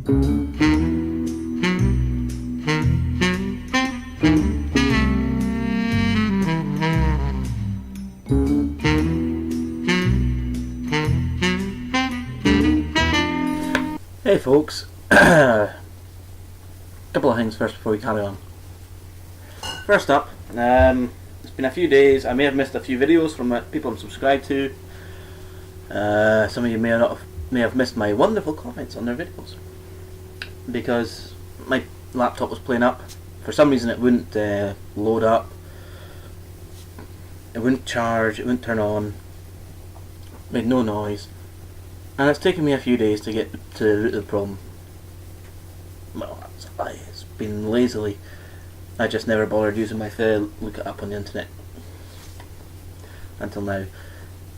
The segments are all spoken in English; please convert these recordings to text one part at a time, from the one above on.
Hey folks, couple of things first before we carry on. First up, it's been a few days. I may have missed a few videos from people I'm subscribed to. Some of you may have missed my wonderful comments on their videos because my laptop was playing up. For some reason it wouldn't load up, it wouldn't charge, it wouldn't turn on, made no noise. And it's taken me a few days to get to the root of the problem. Well, that's a lie. It's been lazily. I just never bothered using my phone to look it up on the internet until now.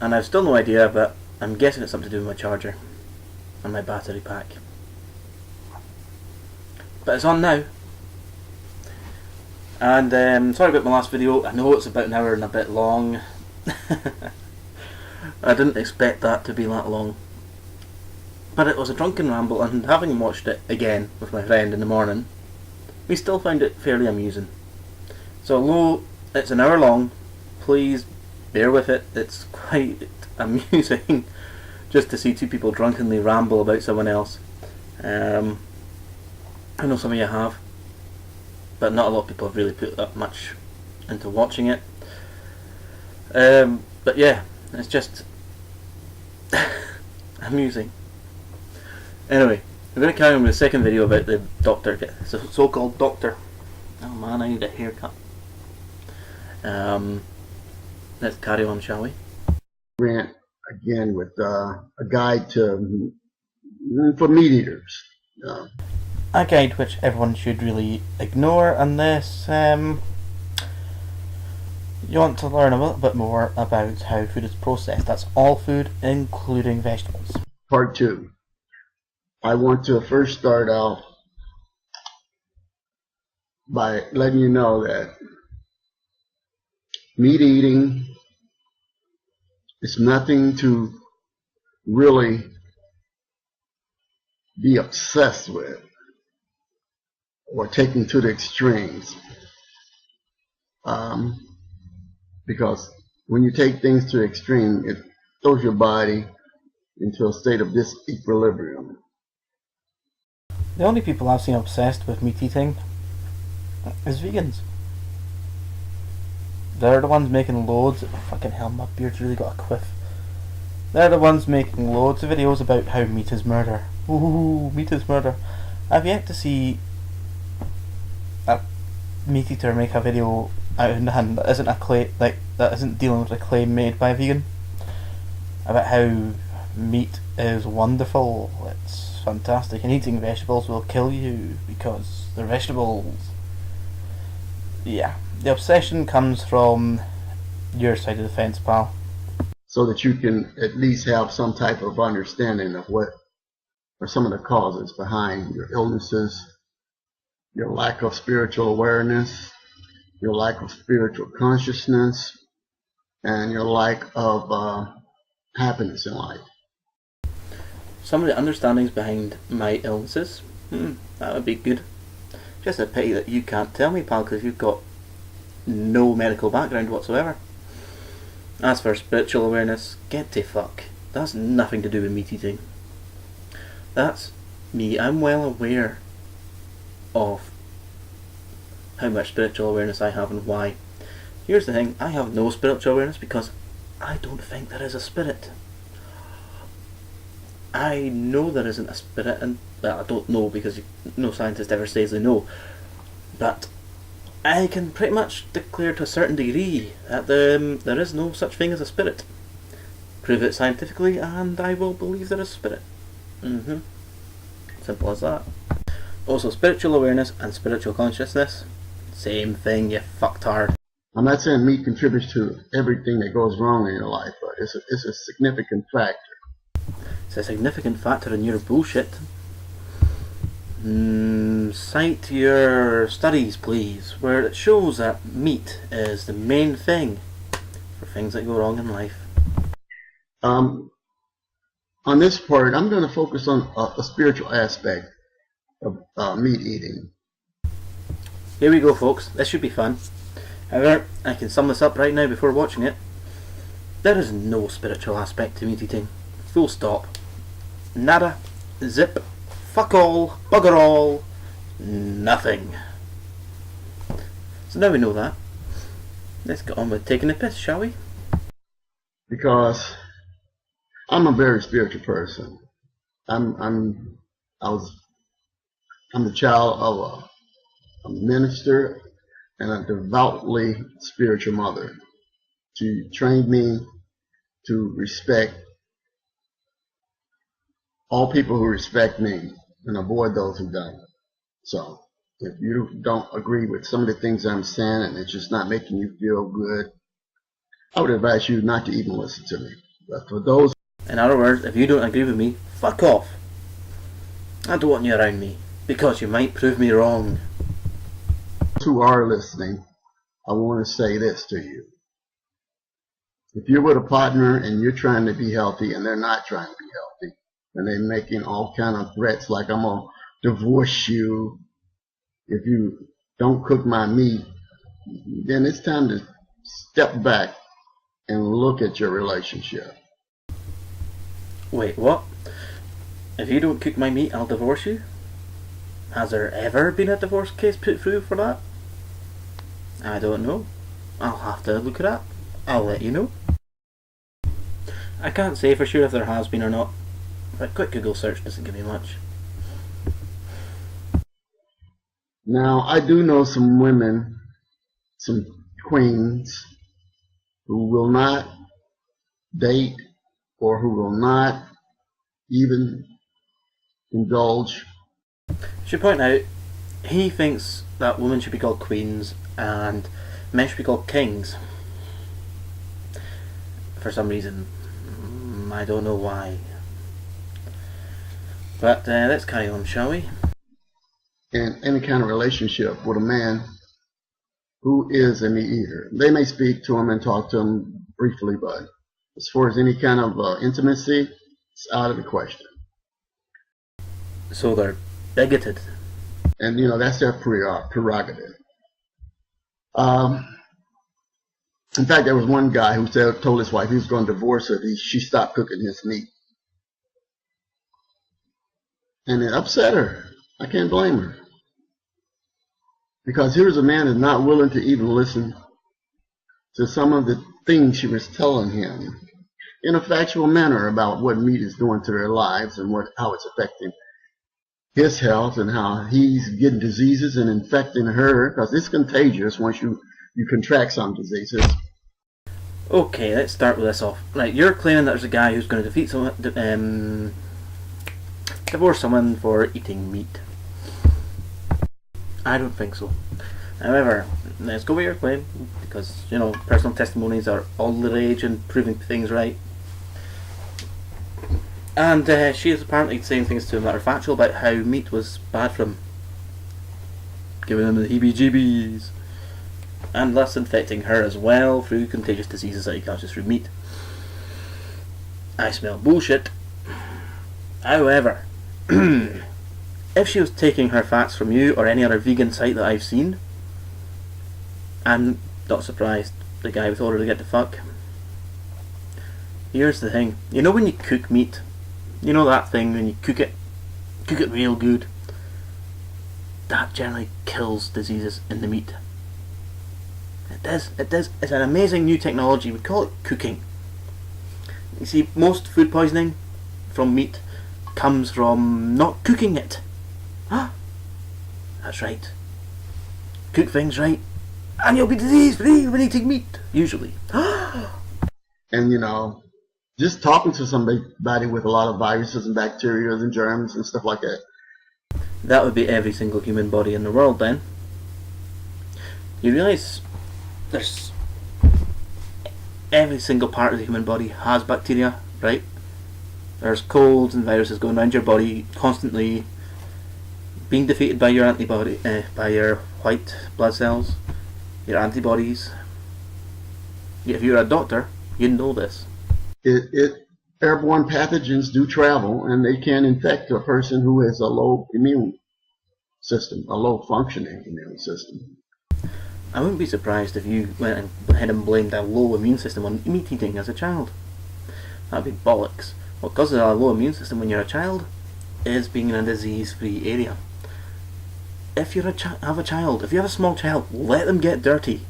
And I've still no idea, but I'm guessing it's something to do with my charger and my battery pack. But it's on now. And sorry about my last video. I know it's about an hour and a bit long. I didn't expect that to be that long. But it was a drunken ramble, and having watched it again with my friend in the morning, we still found it fairly amusing. So although it's an hour long, please bear with it. It's quite amusing just to see two people drunkenly ramble about someone else. I know some of you have, but not a lot of people have really put that much into watching it. But yeah, it's just amusing. Anyway, we're going to carry on with the second video about the doctor, the so-called doctor. Oh man, I need a haircut. Let's carry on, shall we? Rant again with a guide for meat eaters. A guide which everyone should really ignore unless you want to learn a little bit more about how food is processed. That's all food, including vegetables. Part 2. I want to first start out by letting you know that meat eating is nothing to really be obsessed with or taken to the extremes. Because when you take things to the extreme, it throws your body into a state of disequilibrium. The only people I've seen obsessed with meat eating is vegans. They're the ones making loads of... fucking hell, my beard's really got a quiff. They're the ones making loads of videos about how meat is murder. Ooh, meat is murder. I've yet to see a meat eater make a video out in the hand that isn't that isn't dealing with a claim made by a vegan about how meat is wonderful. It's fantastic, and eating vegetables will kill you because the vegetables... Yeah, the obsession comes from your side of the fence, pal. So that you can at least have some type of understanding of what are some of the causes behind your illnesses, your lack of spiritual awareness, your lack of spiritual consciousness, and your lack of happiness in life. Some of the understandings behind my illnesses, that would be good. Just a pity that you can't tell me, pal, because you've got no medical background whatsoever. As for spiritual awareness, get to fuck. That's nothing to do with meat eating. That's me. I'm well aware of how much spiritual awareness I have and why. Here's the thing, I have no spiritual awareness because I don't think there is a spirit. I know there isn't a spirit, and well, I don't know because no scientist ever says they know, but I can pretty much declare to a certain degree that there is no such thing as a spirit. Prove it scientifically and I will believe there is a spirit. Simple as that. Also, spiritual awareness and spiritual consciousness, same thing, you fucktard. I'm not saying meat contributes to everything that goes wrong in your life, but it's a significant factor. It's a significant factor in your bullshit. Cite your studies, please, where it shows that meat is the main thing for things that go wrong in life. On this part, I'm going to focus on a spiritual aspect. of meat eating. Here we go, folks. This should be fun. However, I can sum this up right now before watching it. There is no spiritual aspect to meat eating. Full stop. Nada. Zip. Fuck all. Bugger all. Nothing. So now we know that. Let's get on with taking the piss, shall we? Because I'm a very spiritual person. I'm the child of a minister and a devoutly spiritual mother. She trained me to respect all people who respect me and avoid those who don't. So if you don't agree with some of the things I'm saying and it's just not making you feel good, I would advise you not to even listen to me. But for those, in other words, if you don't agree with me, fuck off. I don't want you around me, because you might prove me wrong. who are listening, I want to say this to you. If you're with a partner and you're trying to be healthy and they're not trying to be healthy, and they're making all kind of threats like I'm going to divorce you if you don't cook my meat, then it's time to step back and look at your relationship. Wait, what? If you don't cook my meat, I'll divorce you? Has there ever been a divorce case put through for that? I don't know. I'll have to look it up. I'll let you know. I can't say for sure if there has been or not, but a quick Google search doesn't give me much. Now, I do know some women, some queens, who will not date or who will not even indulge. Should point out, he thinks that women should be called queens and men should be called kings. For some reason. I don't know why. But let's carry on, shall we? In any kind of relationship with a man who is a meat eater. They may speak to him and talk to him briefly, but as far as any kind of intimacy, it's out of the question. So they're bigoted. And, that's their prerogative. In fact, there was one guy who told his wife he was going to divorce her if she stopped cooking his meat. And it upset her. I can't blame her. Because here's a man who's not willing to even listen to some of the things she was telling him in a factual manner about what meat is doing to their lives and how it's affecting his health and how he's getting diseases and infecting her, because it's contagious once you contract some diseases. Okay, let's start with this off. Right, you're claiming that there's a guy who's going to defeat someone, divorce someone for eating meat. I don't think so. However, let's go with your claim, because, personal testimonies are all the rage and proving things right. And she is apparently saying things to him that are factual about how meat was bad for him. Giving him the heebie-jeebies. And thus infecting her as well through contagious diseases that he catches through meat. I smell bullshit. However, if she was taking her fats from you or any other vegan site that I've seen, I'm not surprised the guy told her to get the fuck. Here's the thing. When you cook meat, that thing when you cook it real good, that generally kills diseases in the meat. It does. It's an amazing new technology. We call it cooking. You see, most food poisoning from meat comes from not cooking it. That's right. Cook things right, and you'll be disease-free when eating meat, usually. And, just talking to somebody with a lot of viruses and bacteria and germs and stuff like that. That would be every single human body in the world then. You realise there's every single part of the human body has bacteria, right? There's colds and viruses going around your body constantly, being defeated by your antibody, by your white blood cells, your antibodies. If you're a doctor, you know this. Airborne pathogens do travel, and they can infect a person who has a low immune system, a low functioning immune system. I wouldn't be surprised if you went ahead and blamed a low immune system on meat eating as a child. That'd be bollocks. What causes a low immune system when you're a child is being in a disease-free area. If you have a small child, let them get dirty,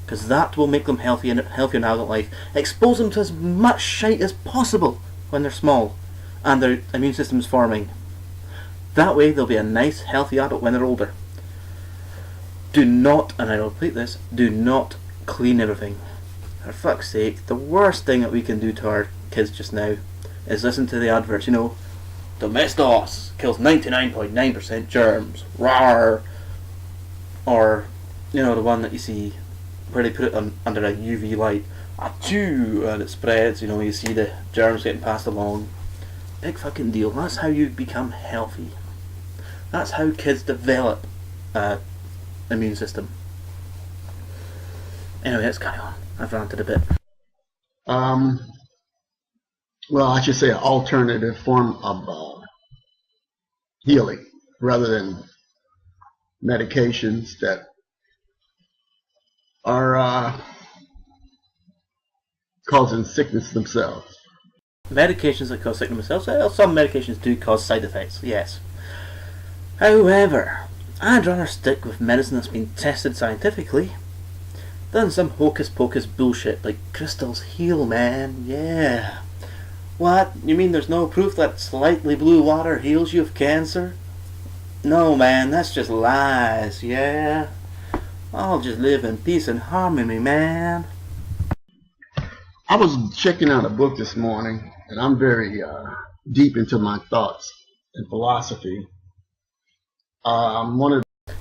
because that will make them healthier in adult life. Expose them to as much shite as possible when they're small and their immune system's forming. That way they'll be a nice, healthy adult when they're older. Do not, and I repeat this, do not clean everything. For fuck's sake, the worst thing that we can do to our kids just now is listen to the adverts, Domestos kills 99.9% germs, rawr. Or, the one that you see where they put it under a UV light, achoo, and it spreads, you see the germs getting passed along. Big fucking deal. That's how you become healthy. That's how kids develop immune system. Anyway, let's carry on. I've ranted a bit. Well, I should say an alternative form of healing rather than medications that are causing sickness themselves. Medications that cause sickness themselves, well, some medications do cause side effects, yes. However, I'd rather stick with medicine that's been tested scientifically than some hocus pocus bullshit like crystals heal, man. Yeah. What? You mean there's no proof that slightly blue water heals you of cancer? No, man, that's just lies, yeah. I'll just live in peace and harmony, man. I was checking out a book this morning, and I'm very deep into my thoughts and philosophy.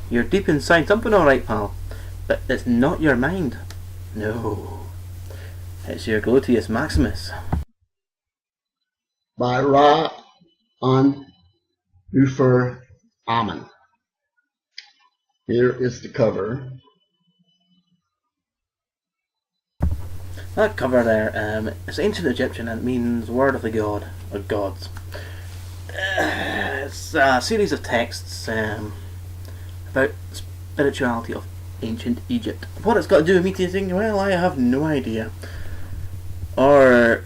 You're deep inside something, alright, pal. But it's not your mind. No. It's your gluteus maximus. By Ra-Un Ufer Amen. Here is the cover. That cover there, it's ancient Egyptian and it means word of the god, or gods. It's a series of texts about spirituality of ancient Egypt. What it's got to do with meat eating? Well, I have no idea. Or,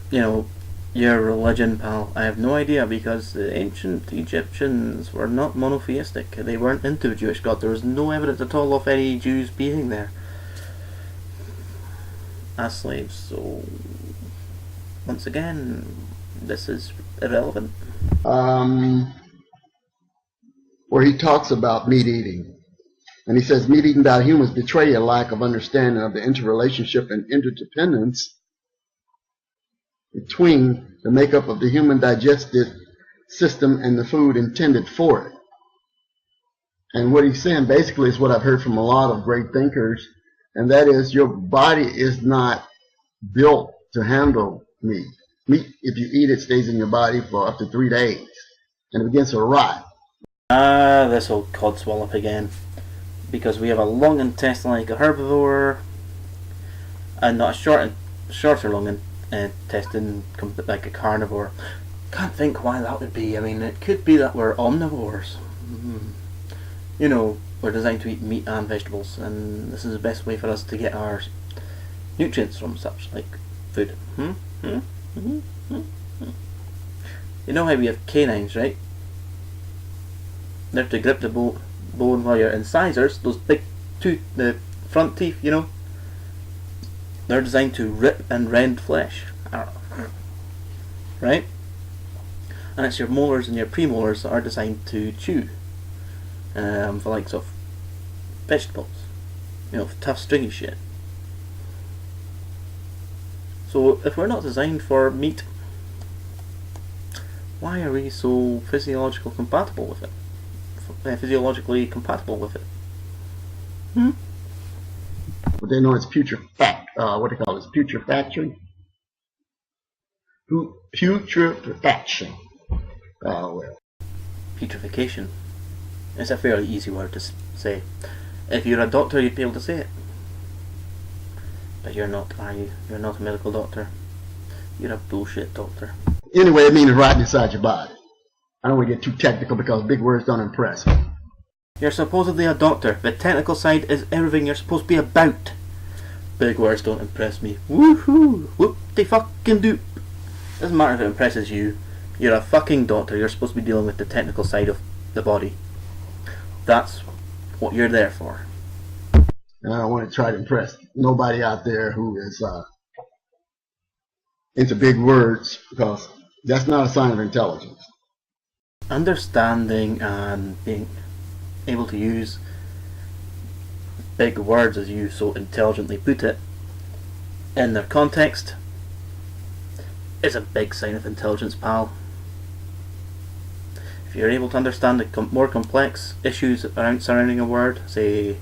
your religion, pal. I have no idea, because the ancient Egyptians were not monotheistic. They weren't into a Jewish god. There was no evidence at all of any Jews being there as slaves. So, once again, this is irrelevant. Where he talks about meat eating. And he says, meat eating by humans betray a lack of understanding of the interrelationship and interdependence between the makeup of the human digestive system and the food intended for it. And what he's saying basically is what I've heard from a lot of great thinkers, and that is your body is not built to handle meat. Meat, if you eat it, stays in your body for up to 3 days, and it begins to rot. This old codswallop again. Because we have a long intestine like a herbivore, and not a shorter long intestine like a carnivore. Can't think why that would be. I mean, it could be that we're omnivores. We're designed to eat meat and vegetables, and this is the best way for us to get our nutrients from such like food. You know how we have canines, right? They're to grip the bone while you're incisors, those big the front teeth, they're designed to rip and rend flesh. Right? And it's your molars and your premolars that are designed to chew. For likes of vegetables. Tough stringy shit. So if we're not designed for meat, why are we so physiologically compatible with it? But they know it's putrefaction. Putrefaction. Putrefaction. Well. Putrefaction. It's a fairly easy word to say. If you're a doctor, you'd be able to say it. But you're not, are you? You're not a medical doctor. You're a bullshit doctor. Anyway, it means rotting inside your body. I don't want to get too technical because big words don't impress me. You're supposedly a doctor. The technical side is everything you're supposed to be about. Big words don't impress me. Woohoo! Whoop-de-fucking-doop. Doesn't matter if it impresses you. You're a fucking doctor. You're supposed to be dealing with the technical side of the body. That's what you're there for. And I don't want to try to impress nobody out there who is into big words, because that's not a sign of intelligence. Understanding and being able to use big words, as you so intelligently put it, in their context is a big sign of intelligence, pal. If you're able to understand the more complex issues surrounding a word, say,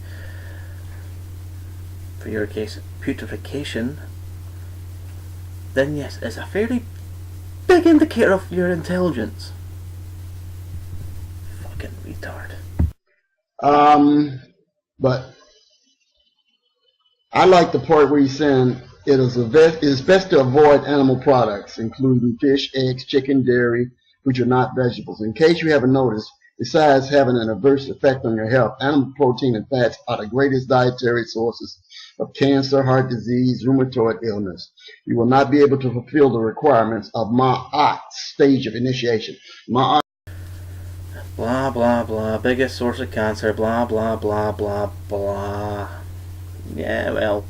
for your case, putrefaction, then yes, it's a fairly big indicator of your intelligence. Fucking retard. But I like the part where he's saying it is best to avoid animal products, including fish, eggs, chicken, dairy, which are not vegetables. In case you haven't noticed, besides having an adverse effect on your health, animal protein and fats are the greatest dietary sources of cancer, heart disease, rheumatoid illness. You will not be able to fulfill the requirements of Ma'at's stage of initiation. Ma'at. Blah blah blah, biggest source of cancer, blah blah blah blah blah. Yeah, well,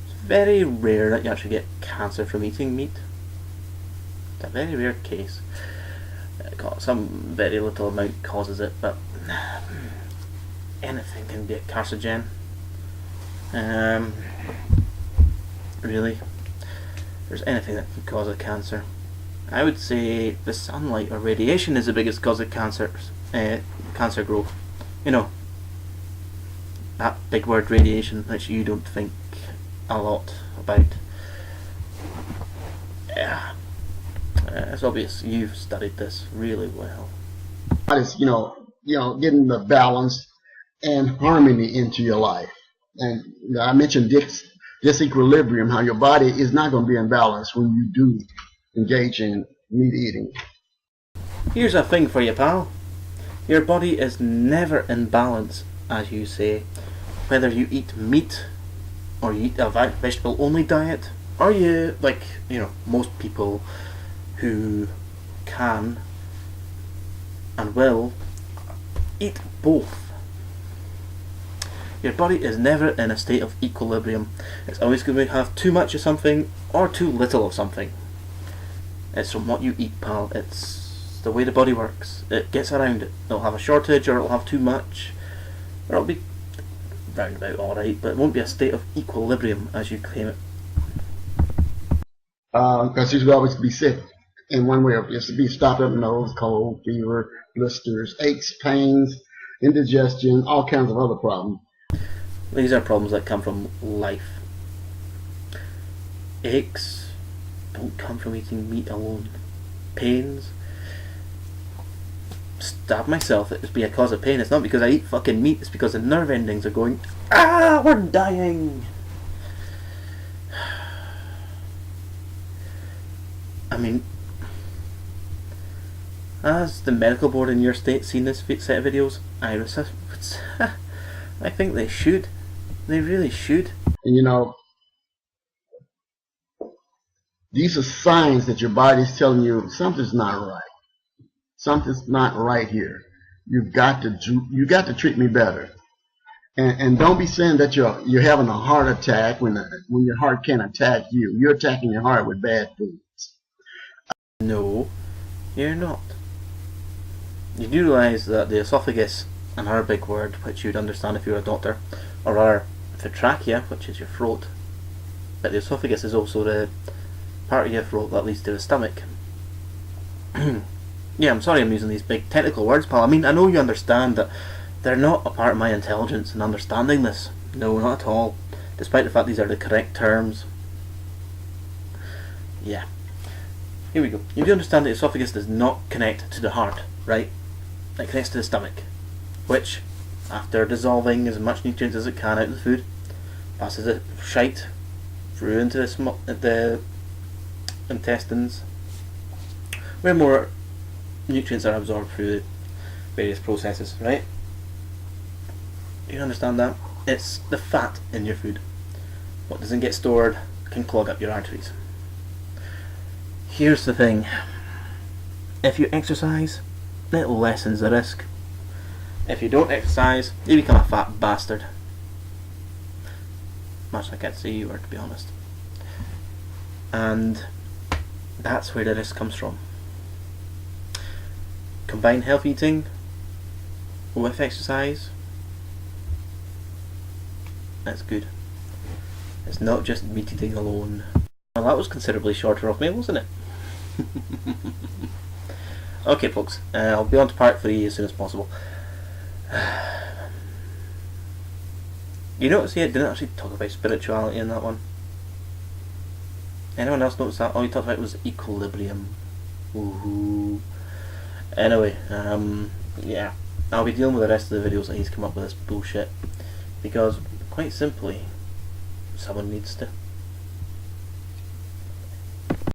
it's very rare that you actually get cancer from eating meat. It's a very rare case. Some very little amount causes it, but anything can be a carcinogen. Really, there's anything that can cause a cancer. I would say the sunlight or radiation is the biggest cause of cancer growth. You know, that big word radiation, which you don't think a lot about. Yeah, it's obvious you've studied this really well. Is getting the balance and harmony into your life. And I mentioned disequilibrium, how your body is not going to be in balance when you do engage in meat eating. Here's a thing for you, pal. Your body is never in balance, as you say. Whether you eat meat, or you eat a vegetable-only diet, or you, most people who can and will eat both. Your body is never in a state of equilibrium. It's always going to have too much of something or too little of something. It's from what you eat, pal. It's the way the body works. It gets around it. It'll have a shortage, or it'll have too much, or it'll be round about alright, but it won't be a state of equilibrium as you claim it. Because you will always be sick in one way or just to be stopped up nose, cold, fever, blisters, aches, pains, indigestion, all kinds of other problems. These are problems that come from life. Aches don't come from eating meat alone. Pains, stab myself, it would be a cause of pain. It's not because I eat fucking meat, it's because the nerve endings are going, we're dying. I mean, has the medical board in your state seen this set of videos? I think they should. They really should. And these are signs that your body's telling you something's not right. Something's not right here. You got to treat me better. And don't be saying that you're having a heart attack when your heart can't attack you. You're attacking your heart with bad foods. No, you're not. You do realise that the esophagus, another big word which you'd understand if you were a doctor, or rather the trachea, which is your throat, but the esophagus is also the part of your throat that leads to the stomach. Yeah, I'm sorry I'm using these big technical words, pal. I mean, I know you understand that they're not a part of my intelligence in understanding this. No, not at all. Despite the fact these are the correct terms. Yeah. Here we go. You do understand that the esophagus does not connect to the heart, right? It connects to the stomach, which, after dissolving as much nutrients as it can out of the food, passes the shite through into the intestines, where more nutrients are absorbed through the various processes, right? You understand that? It's the fat in your food. What doesn't get stored can clog up your arteries. Here's the thing. If you exercise, it lessens the risk. If you don't exercise, you become a fat bastard. Much like I'd say you were, to be honest. And that's where the risk comes from. Combine healthy eating with exercise. That's good. It's not just meat eating alone. Well, that was considerably shorter of me, wasn't it? Okay, folks, I'll be on to part 3 as soon as possible. You notice he didn't actually talk about spirituality in that one? Anyone else notice that? All he talked about was equilibrium. Woohoo. Anyway, yeah. I'll be dealing with the rest of the videos that he's come up with this bullshit. Because, quite simply, someone needs to.